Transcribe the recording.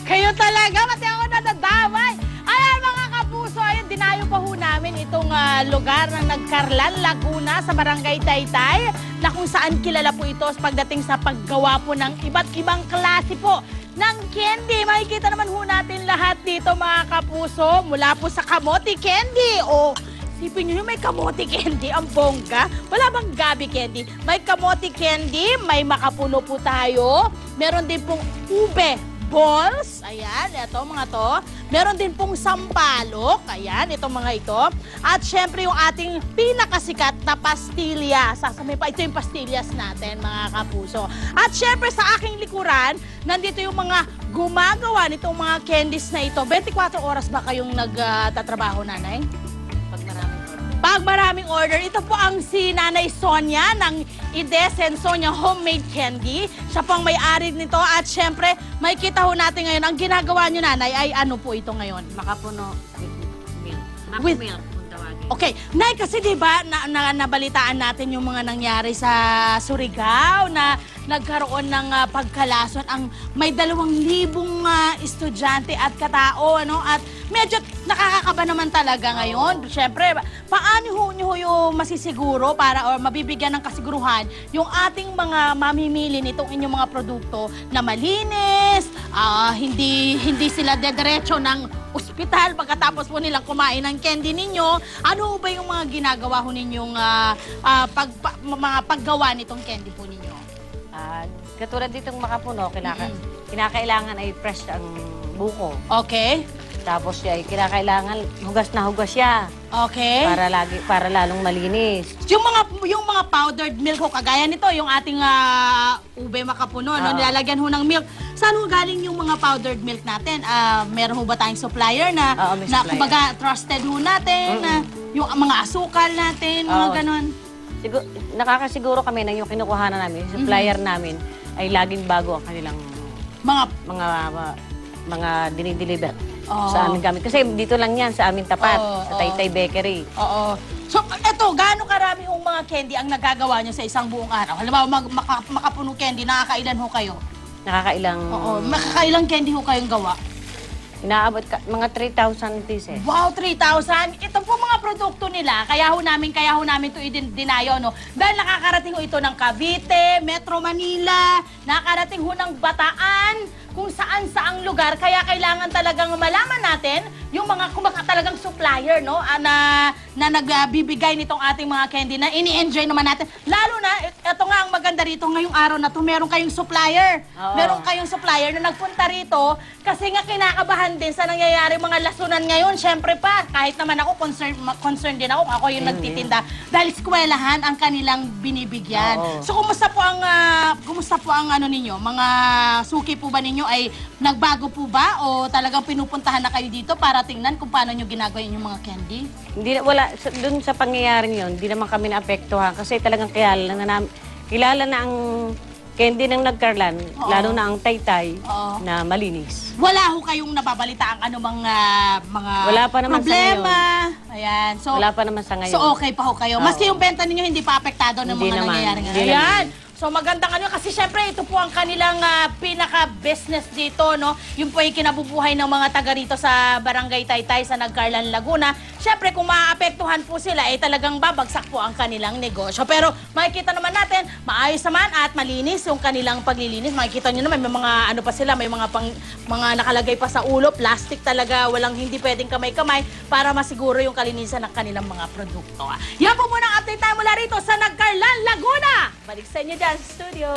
Kayo talaga, pati ako nadadamay. Ayan mga kapuso, ayun, dinayo pa ho namin itong lugar ng Nagcarlan, Laguna sa Barangay Taytay, na kung saan kilala po ito pagdating sa paggawa po ng iba't ibang klase po ng candy. Makikita naman ho natin lahat dito mga kapuso, mula po sa kamote candy. O, isipin nyo may kamote candy, ang bongga. Wala bang gabi candy? May kamote candy, may makapuno po tayo. Meron din pong ube balls. Ayan, ito mga to. Meron din pong sampalok. Ayan, itong mga ito. At syempre yung ating pinakasikat na pastilya. Sasamay pa, ito yung pastillas natin mga kapuso. At syempre sa aking likuran, nandito yung mga gumagawa nitong mga candies na ito. 24 oras ba kayong nagtatrabaho, nanay? Pag maraming order, ito po ang si Nanay Sonia ng Idesen Sonia Homemade Candy. Siya po ang may-ari nito at syempre, makikita ho natin ngayon, ang ginagawa nyo, Nanay, ay ano po ito ngayon? Makapuno with milk. Okay, Nay, kasi diba, nabalitaan natin yung mga nangyari sa Surigao na nagkaroon ng pagkalason ang may 2,000 estudyante at katao, ano? At medyo nakakakaba naman talaga ngayon. Siyempre, paano nyo yung masisiguro para or mabibigyan ng kasiguruhan yung ating mga mamimili nitong inyong mga produkto na malinis, hindi sila dediretso ng ospital pagkatapos po nilang kumain ng candy ninyo. Ano ba yung mga ginagawa ho ninyong mga paggawa nitong candy po ninyo? Katulad ditong makapuno, kinakailangan ay fresh ang buko. Okay. Tapos ay kinakailangan hugas na hugas siya. Okay. Para lalong malinis. Yung mga powdered milk ho, kagaya nito, yung ating ube makapuno, no? Nilalagyan ho ng milk. Saan ho galing yung mga powdered milk natin? Meron ho ba tayong supplier na kumbaga trusted ho natin? Yung mga asukal natin, mga ganon? Nakakasiguro kami na yung kinukuha na namin, yung supplier namin, ay laging bago ang kanilang mga dinideliver sa amin gamit. Kasi dito lang yan, sa amin tapat, sa Taytay Bakery. Oo. So, eto, gaano karami hong mga candy ang nagagawa nyo sa isang buong araw? Halimbawa, makapuno candy, nakakailan ho kayo? Nakakailang... Oo, makakailang candy ho kayong gawa? Inaabot mga 3,000 pieces. Wow, 3,000? Ito po mga produkto nila, kaya ho namin ito dinayo, no? Dahil nakakarating ho ito ng Cavite, Metro Manila, nakakarating ho ng Bataan, kung saan-saang lugar, kaya kailangan talagang malaman natin yung mga talagang supplier, no? Na nagbibigay nitong ating mga candy na ini-enjoy naman natin. Lalo na, ito nga ang maganda rito ngayong araw na to, meron kayong supplier. Meron kayong supplier na nagpunta rito kasi nga kinakabahan din sa nangyayari mga lasunan ngayon. Siyempre pa, kahit naman ako, concerned din ako yung nagtitinda. Dahil eskwelahan ang kanilang binibigyan. So, kumusta po ang ano ninyo? Mga suki po ba ninyo ay nagbago po ba? O talagang pinupuntahan na kayo dito para tingnan kung paano nyo ginagawa yung mga candy? Doon sa pangyayaring yun, hindi naman kami naapektuhan kasi talagang kilala na ang candy ng Nagcarlan, lalo na ang Taytay na malinis. Wala ho kayong nababalita ang mga wala pa naman problema. Ayan. So, wala pa naman sa ngayon. So okay pa ho kayo. Maski yung benta ninyo hindi pa apektado ng mga nangyayari ngayon. Ayan. So maganda nga kasi syempre ito po ang kanilang pinaka-business dito, no? Yung po yung kinabubuhay ng mga taga rito sa Barangay Taytay sa Nagcarlan, Laguna. Syempre kung maaapektuhan po sila, talagang babagsak po ang kanilang negosyo. Pero makikita naman natin, maayos naman at malinis yung kanilang paglilinis. Makikita nyo naman, may mga ano pa sila, may mga nakalagay pa sa ulo, plastic talaga, walang hindi pwedeng kamay-kamay para masiguro yung kalinisan ng kanilang mga produkto. Yan po muna ang update tayo mula rito sa Nagcarlan, Laguna. Balik sa inyo dyan sa studio.